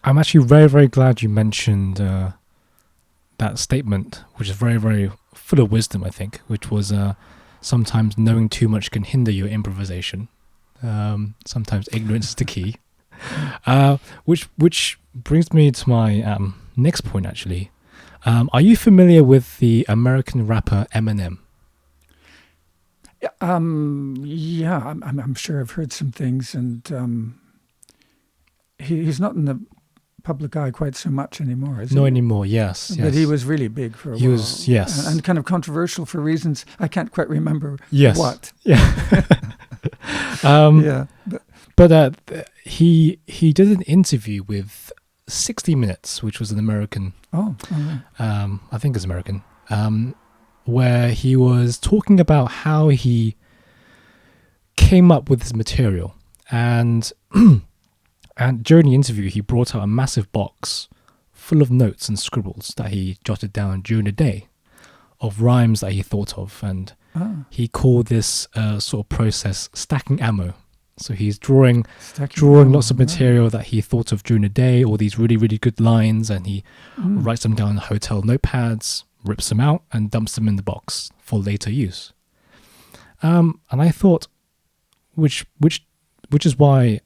I'm actually very, very glad you mentioned that statement, which is very, very full of wisdom, I think, which was sometimes knowing too much can hinder your improvisation. Sometimes ignorance is the key. Which brings me to my next point, actually. Are you familiar with the American rapper Eminem? Yeah, I'm sure I've heard some things, and he's not in the public eye quite so much anymore, is he? No anymore, yes. But he was really big for a while. He was, yes. And kind of controversial for reasons I can't quite remember what. Yeah. Yeah. But he did an interview with 60 Minutes, which was an American. Oh, right. I think it's American. Where he was talking about how he came up with his material, and during the interview he brought out a massive box full of notes and scribbles that he jotted down during the day of rhymes that he thought of, and he called this sort of process stacking ammo. So he's drawing lots of material that he thought of during the day, all these really, really good lines, and he writes them down on hotel notepads, rips them out, and dumps them in the box for later use. And I thought, which is why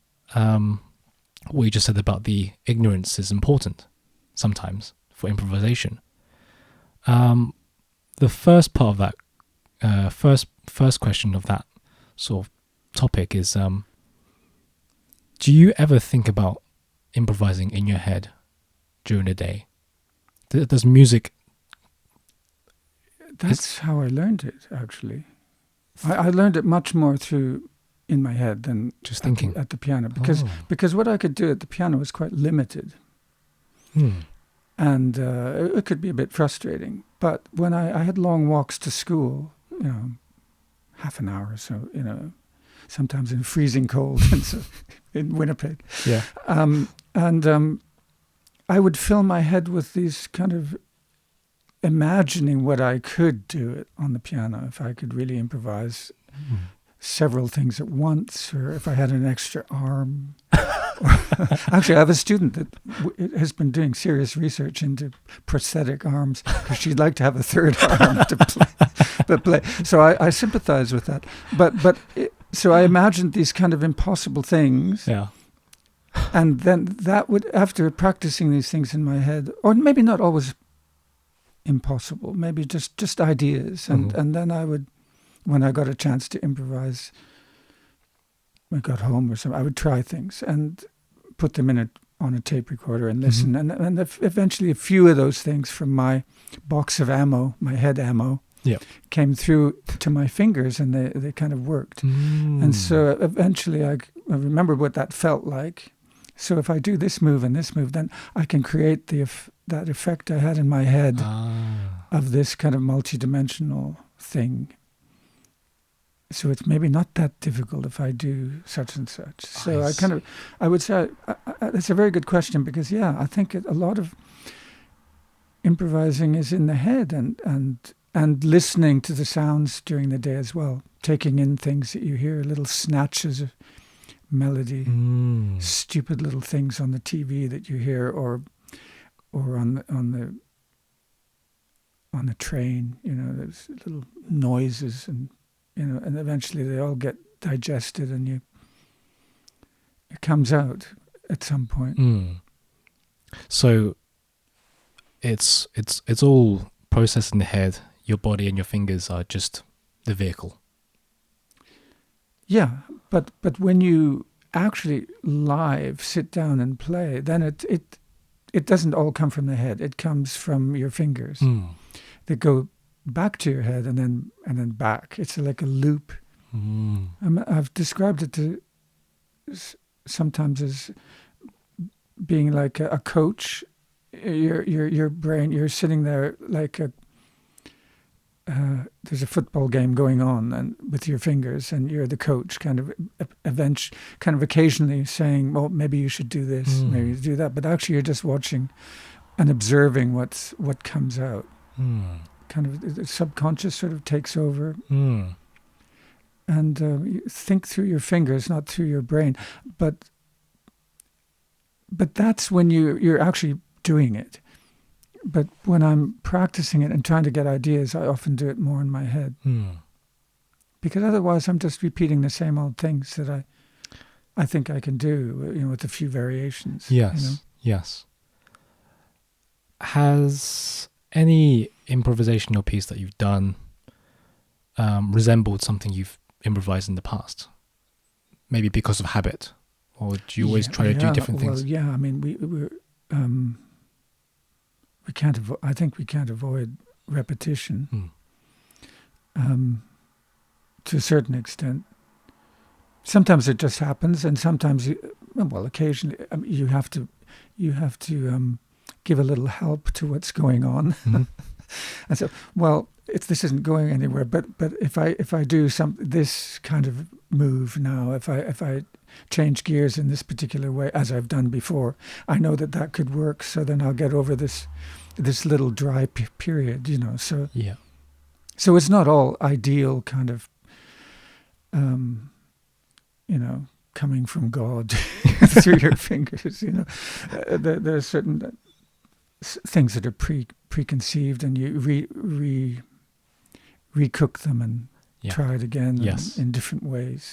what you just said about the ignorance is important sometimes for improvisation. The first part of that, first question of that sort of topic is, do you ever think about improvising in your head during the day? Does music... That's how I learned it, actually. I learned it much more through in my head than just thinking at the piano, because what I could do at the piano was quite limited. And it could be a bit frustrating. But when I had long walks to school, half an hour or so, sometimes in freezing cold in Winnipeg. Yeah. And I would fill my head with these kind of imagining what I could do it on the piano, if I could really improvise several things at once, or if I had an extra arm. Actually, I have a student that has been doing serious research into prosthetic arms because she'd like to have a third arm to play. So I sympathize with that. So I imagined these kind of impossible things. Yeah. And then that would, after practicing these things in my head, or maybe not always impossible, maybe just ideas. And then I would, when I got a chance to improvise, when I got home or something, I would try things and put them on a tape recorder and listen. And eventually a few of those things from my box of ammo, my head ammo, came through to my fingers, and they kind of worked. And so eventually I remembered what that felt like. So if I do this move and this move, then I can create that effect I had in my head of this kind of multidimensional thing. So it's maybe not that difficult if I do such and such. So I would say that's a very good question, because I think a lot of improvising is in the head, and listening to the sounds during the day as well, taking in things that you hear, little snatches of melody, stupid little things on the TV that you hear, or on the train. There's little noises, and eventually they all get digested, and it comes out at some point. So it's all processed in the head. Your body and your fingers are just the vehicle. Yeah, but when you actually live sit down and play, then it doesn't all come from the head. It comes from your fingers. They go back to your head and then back. It's like a loop. I've described it sometimes as being like a coach. Your brain, you're sitting there like there's a football game going on, and with your fingers, and you're the coach, kind of occasionally saying, well, maybe you should do this, maybe you do that, but actually you're just watching and observing what comes out. Kind of the subconscious sort of takes over, and you think through your fingers, not through your brain. But but that's when you're actually doing it. But when I'm practicing it and trying to get ideas, I often do it more in my head. Because otherwise I'm just repeating the same old things that I think I can do, with a few variations. Yes, yes. Has any improvisational piece that you've done resembled something you've improvised in the past? Maybe because of habit? Or do you always try to do different things? Well, yeah, I mean, we can't I think we can't avoid repetition to a certain extent. Sometimes it just happens, and sometimes, occasionally, you have to give a little help to what's going on. And so, this isn't going anywhere. But if I do this kind of move now, if I change gears in this particular way, as I've done before, I know that could work. So then I'll get over this little dry period. So yeah. So it's not all ideal kind of, coming from God through your fingers. There are certain things that are preconceived, and you recook them and try it again in different ways.